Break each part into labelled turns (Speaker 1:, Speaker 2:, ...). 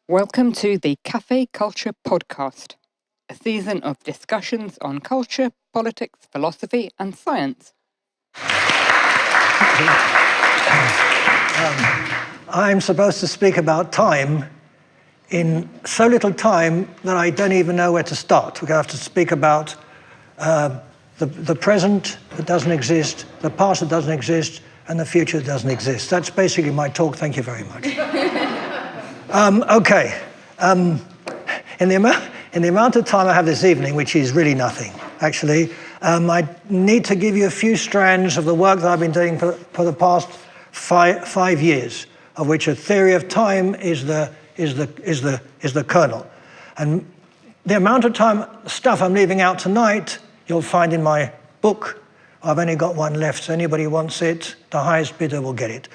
Speaker 1: Welcome to the Cafe Culture Podcast, a season of discussions on culture, politics, philosophy and science.
Speaker 2: I'm supposed to speak about time in so little time that I don't even know where to start. We're going to have to speak about the present that doesn't exist, the past that doesn't exist, and the future that doesn't exist. That's basically my talk. Thank you very much. Okay. In the amount of time I have this evening, which is really nothing, actually, I need to give you a few strands of the work that I've been doing for the past five years, of which a theory of time is the kernel. And the amount of stuff I'm leaving out tonight, you'll find in my book. I've only got one left, so anybody wants it, the highest bidder will get it.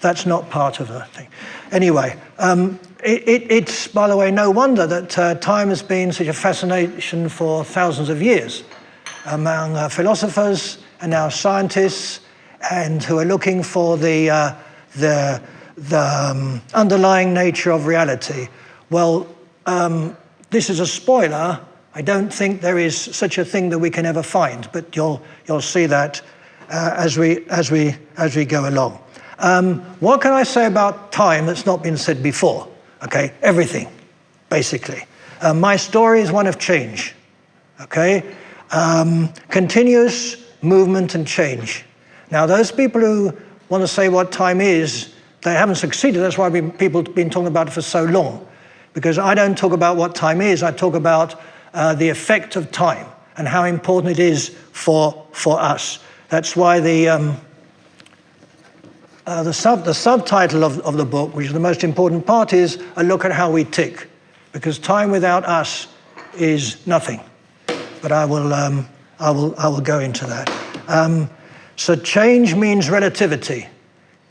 Speaker 2: That's not part of the thing. Anyway, it's, by the way, no wonder that time has been such a fascination for thousands of years among philosophers and now scientists, and who are looking for the underlying nature of reality. Well, this is a spoiler. I don't think there is such a thing that we can ever find, but you'll see that as we go along. What can I say about time that's not been said before? Okay, everything, basically. My story is one of change. Okay, continuous movement and change. Now, those people who want to say what time is, they haven't succeeded. That's why people have been talking about it for so long. Because I don't talk about what time is, I talk about the effect of time and how important it is for us. That's why the subtitle of the book, which is the most important part, is a look at how we tick. Because time without us is nothing. But I will go into that. So change means relativity.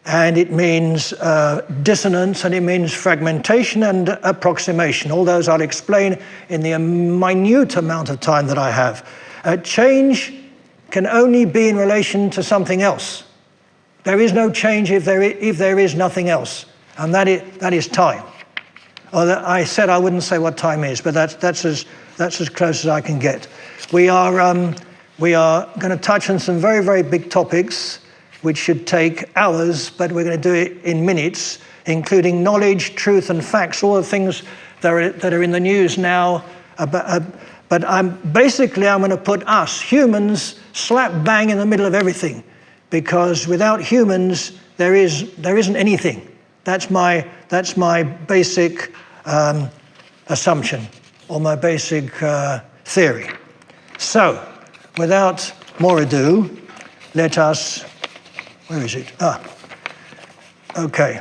Speaker 2: And it means dissonance, and it means fragmentation and approximation. All those I'll explain in the minute amount of time that I have. Change can only be in relation to something else. There is no change if there is nothing else, and that is time. I said I wouldn't say what time is, but that's as close as I can get. We are going to touch on some very, very big topics, which should take hours, but we're going to do it in minutes, including knowledge, truth, and facts, all the things that are in the news now. But I'm going to put us, humans, slap bang in the middle of everything, because without humans, there isn't anything. That's my basic assumption, or my basic theory. So, without more ado, let us. Where is it? Okay.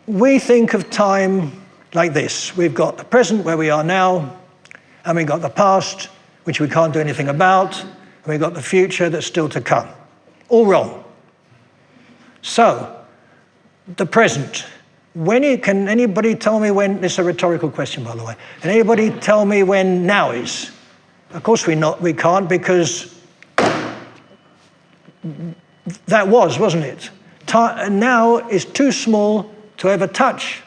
Speaker 2: We think of time like this. We've got the present, where we are now, and we've got the past, which we can't do anything about, and we've got the future that's still to come. All wrong. So, the present. Can anybody tell me when? This is a rhetorical question, by the way. Can anybody tell me when now is? Of course we can't, because that wasn't it? Now is too small to ever touch.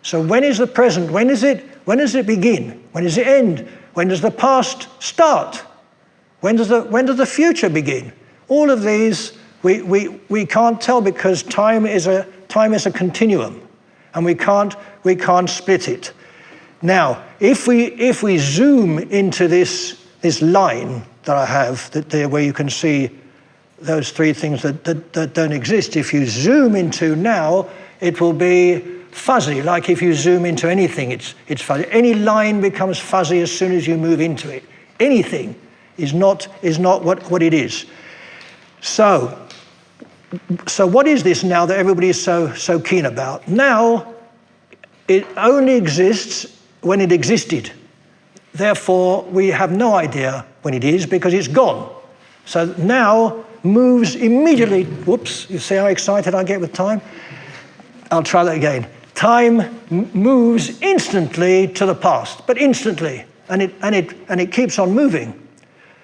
Speaker 2: So when is the present? When does it begin? When does it end? When does the past start? When does the future begin? All of these we can't tell, because time is a continuum, and we can't split it. Now, if we zoom into this line that I have there, where you can see those three things that don't exist. If you zoom into now, it will be fuzzy, like if you zoom into anything, it's fuzzy. Any line becomes fuzzy as soon as you move into it. Anything is not what it is. So what is this now that everybody is so keen about? Now, it only exists when it existed. Therefore, we have no idea when it is, because it's gone. So now moves immediately. Whoops, you see how excited I get with time? I'll try that again. Time moves instantly to the past, but instantly, and it keeps on moving.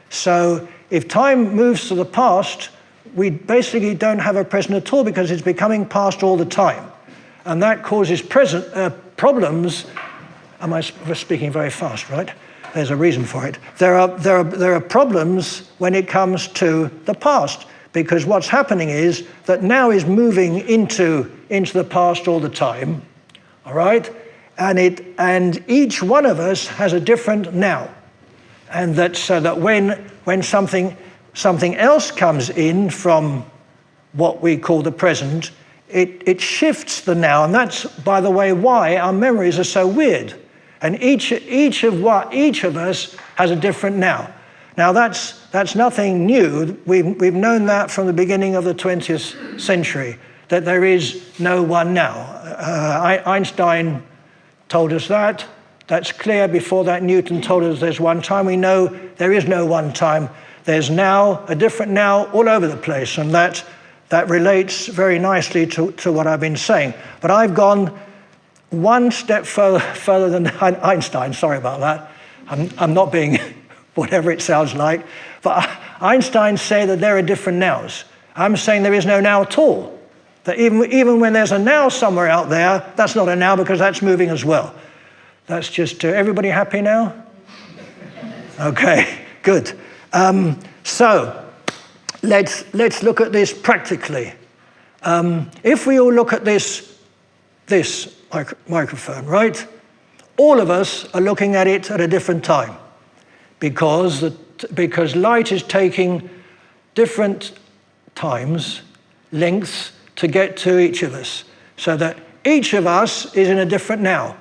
Speaker 2: So if time moves to the past, we basically don't have a present at all, because it's becoming past all the time. and that causes problems. Am I speaking very fast, right? There's a reason for it. There are problems when it comes to the past, because what's happening is that now is moving into the past all the time, all right? And each one of us has a different now, and that so that when something else comes in from what we call the present, it shifts the now, and that's, by the way, why our memories are so weird. And each of us has a different now. Now that's nothing new. We've known that from the beginning of the 20th century, that there is no one now. Einstein told us that. That's clear. Before that, Newton told us there's one time. We know there is no one time. There's now, a different now, all over the place, and that relates very nicely to what I've been saying. But I've gone one step further than Einstein. Sorry about that. I'm not being whatever it sounds like. But Einstein said that there are different nows. I'm saying there is no now at all. That even when there's a now somewhere out there, that's not a now because that's moving as well. That's just, everybody happy now? Okay, good. So let's look at this practically. If we all look at this microphone, right? All of us are looking at it at a different time because light is taking different times, lengths, to get to each of us, so that each of us is in a different now.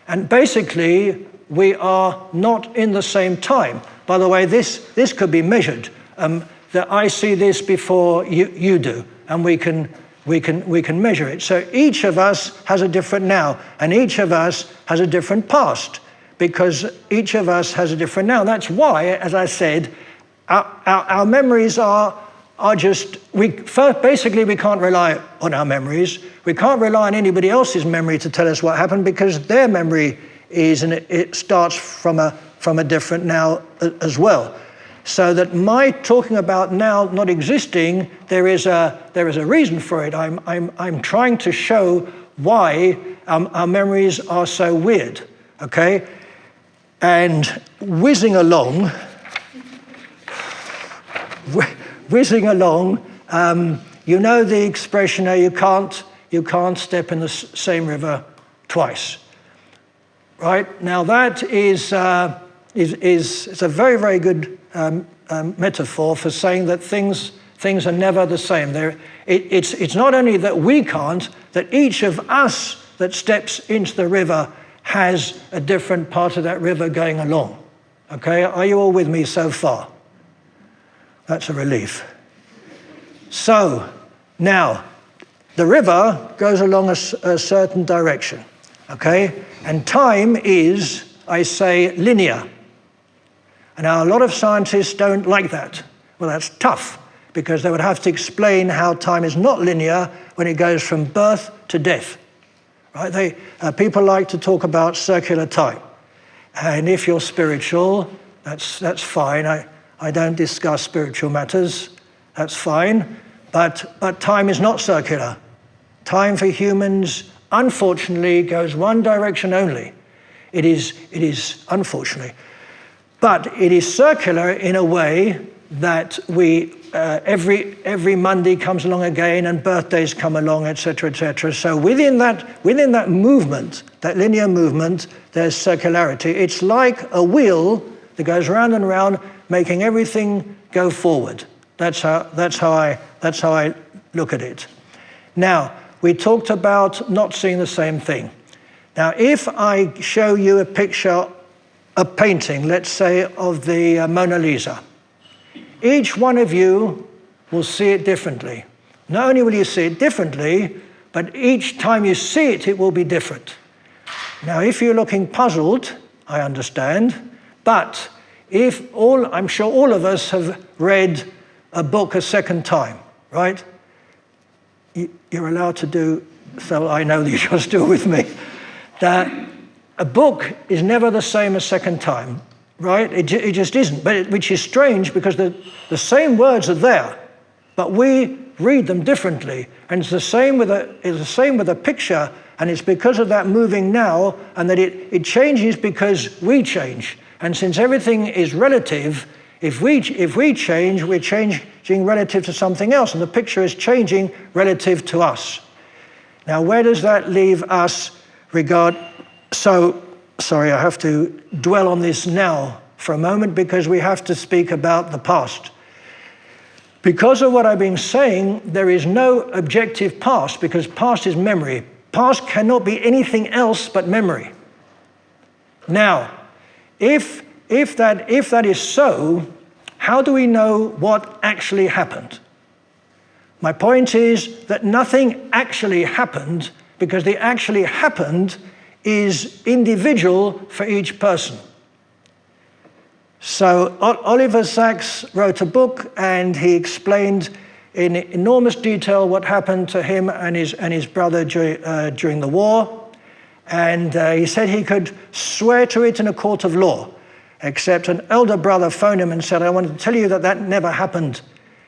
Speaker 2: And basically, we are not in the same time. By the way, this could be measured. That I see this before you do, and we can measure it. So each of us has a different now, and each of us has a different past, because each of us has a different now. That's why, as I said, our memories are just, basically we can't rely on our memories. We can't rely on anybody else's memory to tell us what happened, because their memory it starts from a different now as well. So that my talking about now not existing, there is a reason for it. I'm trying to show why our memories are so weird, okay? And whizzing along, you know the expression, you can't step in the same river twice, right? Now that is a very, very good metaphor for saying that things are never the same. It's not only that we can't, that each of us that steps into the river has a different part of that river going along. Okay, are you all with me so far? That's a relief. So now the river goes along a certain direction, okay? And time is, I say, linear. And now a lot of scientists don't like that. Well, that's tough, because they would have to explain how time is not linear when it goes from birth to death. Right? People like to talk about circular time. And if you're spiritual, that's fine. I don't discuss spiritual matters. That's fine. But time is not circular. Time for humans, unfortunately, goes one direction only. It is unfortunately. But it is circular in a way that we every Monday comes along again, and birthdays come along, etc., etc. So within that movement, that linear movement, there's circularity. It's like a wheel that goes round and round, making everything go forward. That's how I look at it. Now, we talked about not seeing the same thing. Now, if I show you a picture, a painting, let's say, of the Mona Lisa, each one of you will see it differently. Not only will you see it differently, but each time you see it, it will be different. Now, if you're looking puzzled, I understand, but I'm sure all of us have read a book a second time, right? You're allowed to do, so I know that you're still with me. That a book is never the same a second time, right? It just isn't, which is strange, because the same words are there, but we read them differently. And it's the same with a picture. And it's because of that moving now, and that it changes because we change. And since everything is relative, if we change, we're changing relative to something else, and the picture is changing relative to us. Now, where does that leave us sorry, I have to dwell on this now for a moment because we have to speak about the past. Because of what I've been saying, there is no objective past, because past is memory. Past cannot be anything else but memory. Now, if that is so, how do we know what actually happened? My point is that nothing actually happened, because the actually happened is individual for each person. So Oliver Sacks wrote a book, and he explained in enormous detail what happened to him and his brother during the war. And he said he could swear to it in a court of law, except an elder brother phoned him and said, I wanted to tell you that never happened.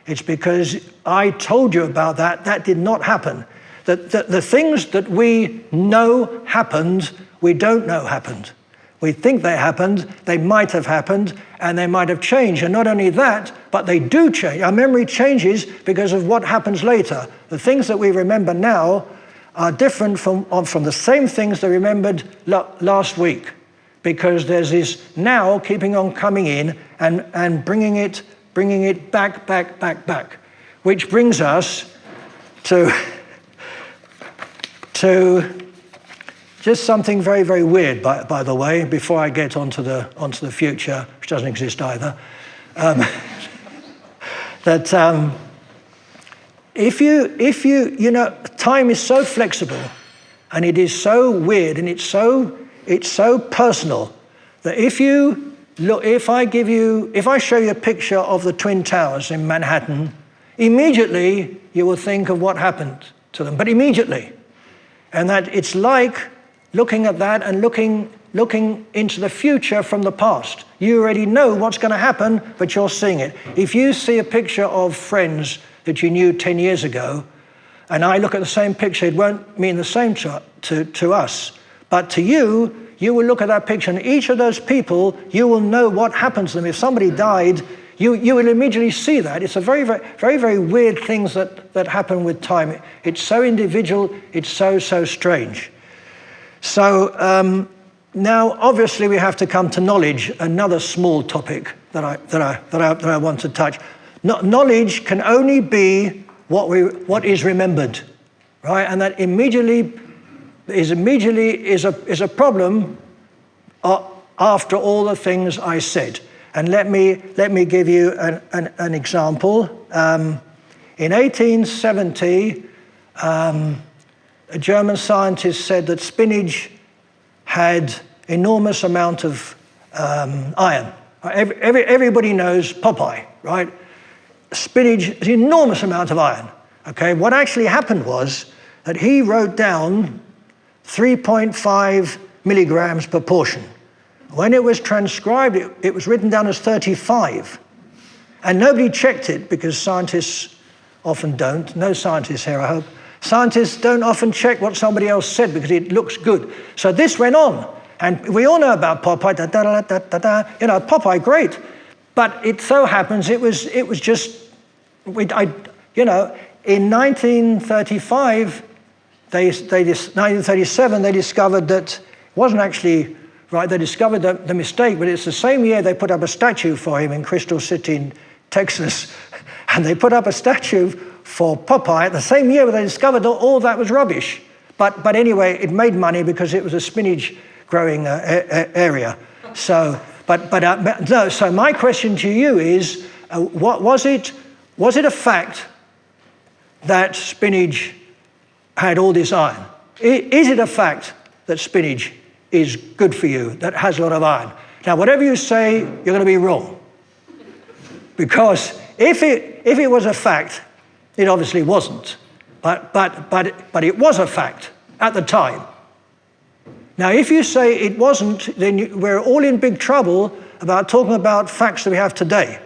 Speaker 2: It's because I told you about that. That did not happen. The things that we know happened, we don't know happened. We think they happened, they might have happened, and they might have changed. And not only that, but they do change. Our memory changes because of what happens later. The things that we remember now are different from the same things they remembered last week, because there's this now keeping on coming in and bringing it back, which brings us to just something very, very weird, by the way, before I get onto the future, which doesn't exist either. If you know, time is so flexible, and it is so weird, and it's so personal, that if I show you a picture of the Twin Towers in Manhattan, immediately you will think of what happened to them, but immediately. And that it's like looking at that and looking into the future from the past. You already know what's going to happen, but you're seeing it. If you see a picture of friends that you knew 10 years ago, and I look at the same picture, it won't mean the same to us. But to you, you will look at that picture, and each of those people, you will know what happened to them. If somebody died, you will immediately see that. It's a very, very, very, very weird things that happen with time. It's so individual, it's so strange. So now, obviously, we have to come to knowledge, another small topic that I want to touch. Knowledge can only be what is remembered, right? And that immediately is a problem after all the things I said. And let me give you an example. In 1870, a German scientist said that spinach had enormous amount of iron. Everybody knows Popeye, right? Spinach has enormous amount of iron. Okay, what actually happened was that he wrote down 3.5 milligrams per portion. When it was transcribed, it was written down as 35. And nobody checked it, because scientists often don't. No scientists here, I hope. Scientists don't often check what somebody else said because it looks good. So this went on. And we all know about Popeye, you know, Popeye, great. But it so happens it was just, in 1935, 1937, they discovered that it wasn't actually right. They discovered the mistake, but it's the same year they put up a statue for him in Crystal City in Texas. And they put up a statue for Popeye the same year they discovered that all that was rubbish. But anyway, it made money because it was a spinach growing area. So, no. So my question to you is, what was it a fact that spinach had all this iron? Is it a fact that spinach is good for you, that has a lot of iron? Now, whatever you say, you're going to be wrong. Because if it was a fact, it obviously wasn't. But it was a fact at the time. Now, if you say it wasn't, then we're all in big trouble about talking about facts that we have today.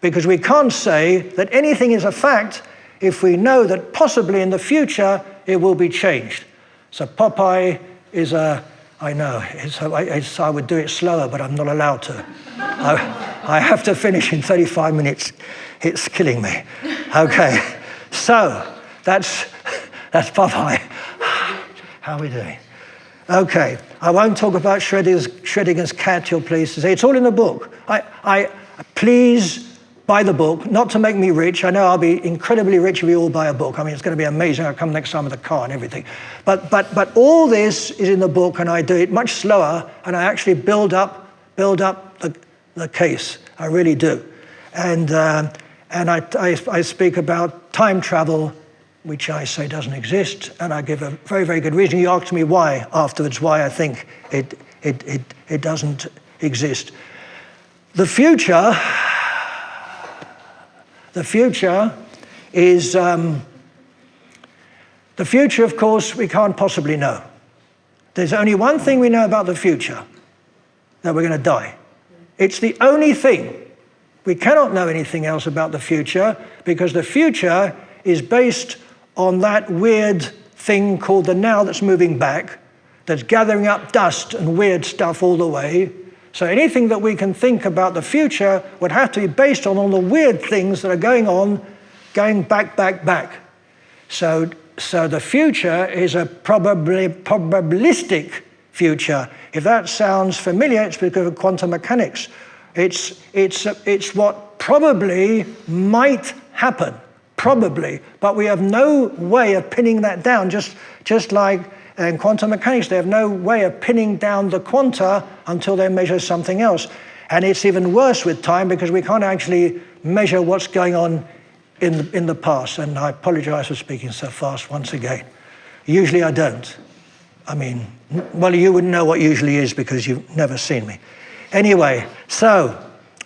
Speaker 2: Because we can't say that anything is a fact if we know that possibly in the future it will be changed. So Popeye is I know, I would do it slower, but I'm not allowed to. I have to finish in 35 minutes. It's killing me. Okay, so that's Popeye. How are we doing? Okay, I won't talk about Schrödinger's cat, you're pleased to say. It's all in the book. Please buy the book, not to make me rich. I know I'll be incredibly rich if you all buy a book. I mean, it's going to be amazing. I'll come next time with a car and everything. But all this is in the book, and I do it much slower, and I actually build up the case. I really do. And I speak about time travel, which I say doesn't exist, and I give a very, very good reason. You asked me why afterwards, why I think it doesn't exist. The future is, the future, of course, we can't possibly know. There's only one thing we know about the future, that we're going to die. It's the only thing. We cannot know anything else about the future, because the future is based on that weird thing called the now that's moving back, that's gathering up dust and weird stuff all the way. So anything that we can think about the future would have to be based on all the weird things that are going on, going back. So the future is a probabilistic future. If that sounds familiar, it's because of quantum mechanics. It's what probably might happen, probably, but we have no way of pinning that down, just like in quantum mechanics, they have no way of pinning down the quanta until they measure something else. And it's even worse with time, because we can't actually measure what's going on in the past. And I apologize for speaking so fast once again. Usually I don't. I mean, well, you wouldn't know what usually is because you've never seen me. Anyway, so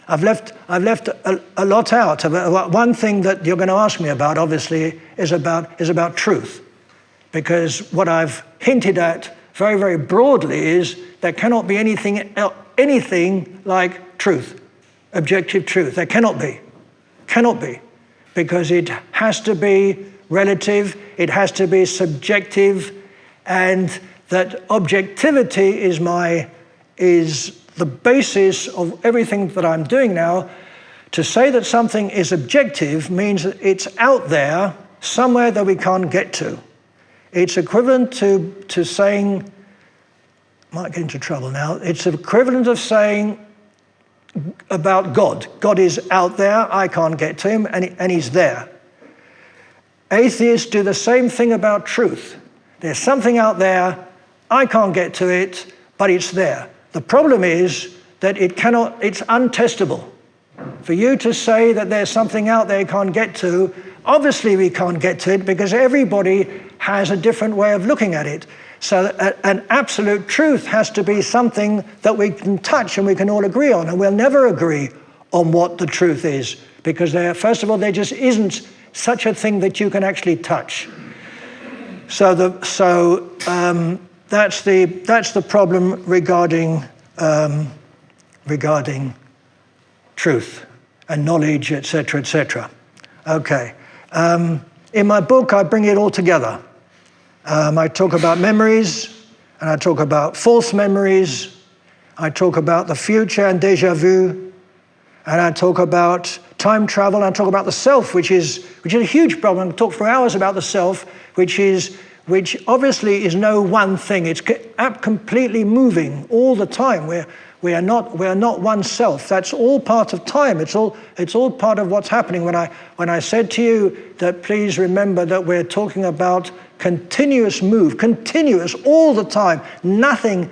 Speaker 2: I've left a lot out. One thing that you're going to ask me about, obviously, is about truth. Because what I've hinted at very, very broadly is there cannot be anything like truth, objective truth. There cannot be, because it has to be relative, it has to be subjective, and that objectivity is the basis of everything that I'm doing now. To say that something is objective means that it's out there somewhere that we can't get to. It's equivalent to saying, might get into trouble now, it's equivalent of saying about God. God is out there, I can't get to him, and he's there. Atheists do the same thing about truth. There's something out there, I can't get to it, but it's there. The problem is that it's untestable. For you to say that there's something out there you can't get to, obviously we can't get to it, because everybody has a different way of looking at it. So an absolute truth has to be something that we can touch and we can all agree on, and we'll never agree on what the truth is, because first of all, there just isn't such a thing that you can actually touch. So that's the problem regarding truth and knowledge, etc., etc. Okay. In my book, I bring it all together. I talk about memories, and I talk about false memories. I talk about the future and déjà vu, and I talk about time travel, and I talk about the self, which is a huge problem. I talk for hours about the self, which obviously is no one thing. It's completely moving all the time. We are not one self. That's all part of time. It's all part of what's happening. When I said to you that please remember that we're talking about continuous move, continuous all the time. Nothing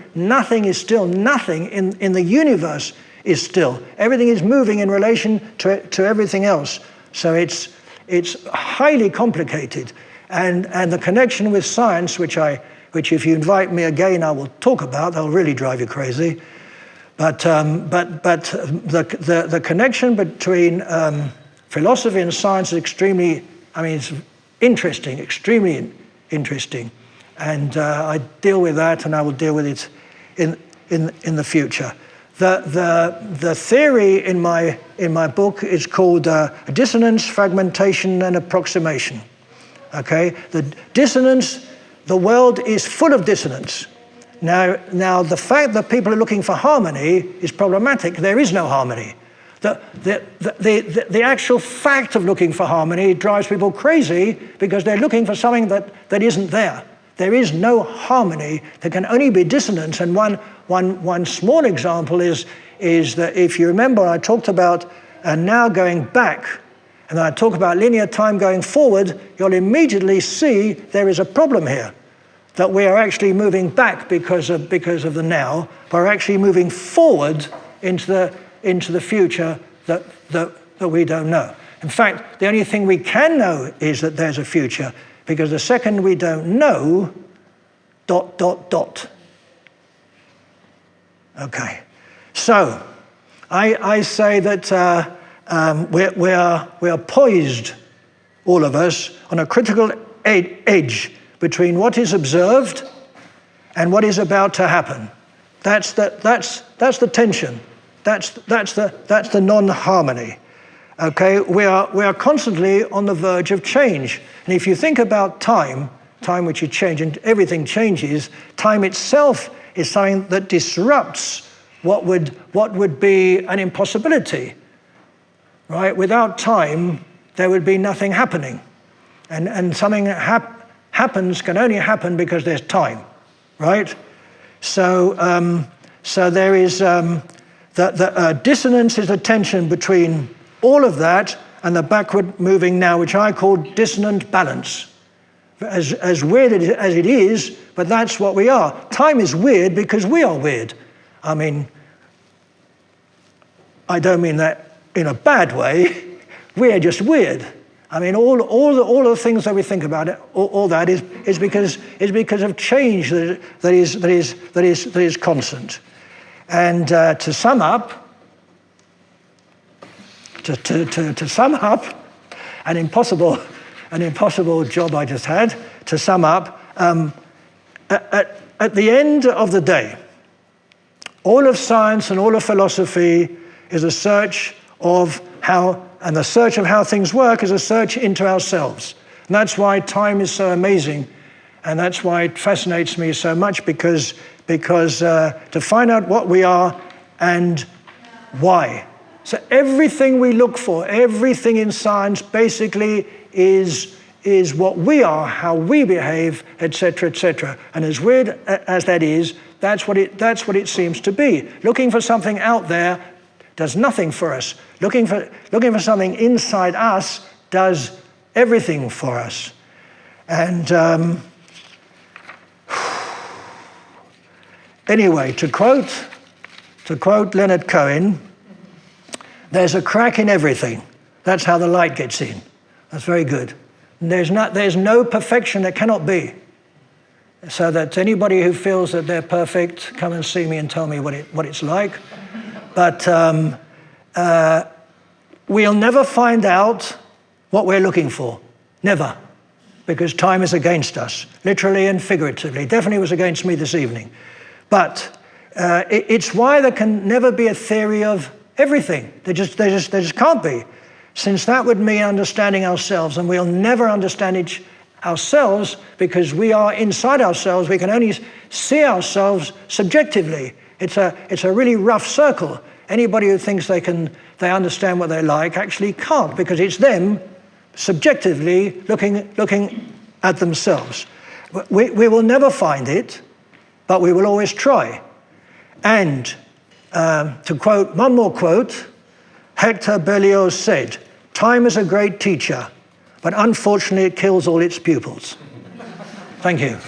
Speaker 2: is still. Nothing in the universe is still. Everything is moving in relation to everything else. So it's highly complicated. And the connection with science, which if you invite me again, I will talk about. That'll really drive you crazy. But the connection between philosophy and science is extremely, it's interesting, extremely interesting. And I deal with that, and I will deal with it in the future. The theory in my book is called dissonance, fragmentation, and approximation. Okay, the dissonance the world is full of dissonance. Now, the fact that people are looking for harmony is problematic. There is no harmony. The actual fact of looking for harmony drives people crazy because they're looking for something that isn't there. There is no harmony. There can only be dissonance. And one small example is that if you remember, I talked about now going back, and I talk about linear time going forward, you'll immediately see there is a problem here. That we are actually moving back because of the now, but we're actually moving forward into the future that we don't know. In fact, the only thing we can know is that there's a future, because the second we don't know, ... Okay, so I say that we are poised, all of us, on a critical edge between what is observed and what is about to happen. That's the tension. That's the non-harmony. Okay, we are constantly on the verge of change. And if you think about time which is change, and everything changes, time itself is something that disrupts what would be an impossibility. Right? Without time, there would be nothing happening. And something happens can only happen because there's time, right? So there is the dissonance is the tension between all of that and the backward moving now, which I call dissonant balance. As weird as it is, but that's what we are. Time is weird because we are weird. I mean, I don't mean that in a bad way. We are just weird. I mean, all the things that we think about it, all that is because of change that is constant. And to sum up, an impossible job I just had. To sum up, at the end of the day, all of science and all of philosophy is a search of how. And the search of how things work is a search into ourselves. And that's why time is so amazing. And that's why it fascinates me so much, because to find out what we are and why. So everything we look for, everything in science basically is what we are, how we behave, etc., etc. And as weird as that is, that's what it seems to be. Looking for something out there does nothing for us. Looking for something inside us does everything for us. And anyway, to quote Leonard Cohen, there's a crack in everything. That's how the light gets in. That's very good. And there's no perfection that cannot be. So that anybody who feels that they're perfect, come and see me and tell me what it's like. But we'll never find out what we're looking for. Never. Because time is against us, literally and figuratively. Definitely was against me this evening. But it's why there can never be a theory of everything. There just can't be. Since that would mean understanding ourselves, and we'll never understand ourselves because we are inside ourselves. We can only see ourselves subjectively. It's a really rough circle. Anybody who thinks they understand what they like actually can't, because it's them subjectively looking at themselves. We will never find it, but we will always try. And to quote one more quote, Hector Berlioz said, "Time is a great teacher, but unfortunately it kills all its pupils." Thank you.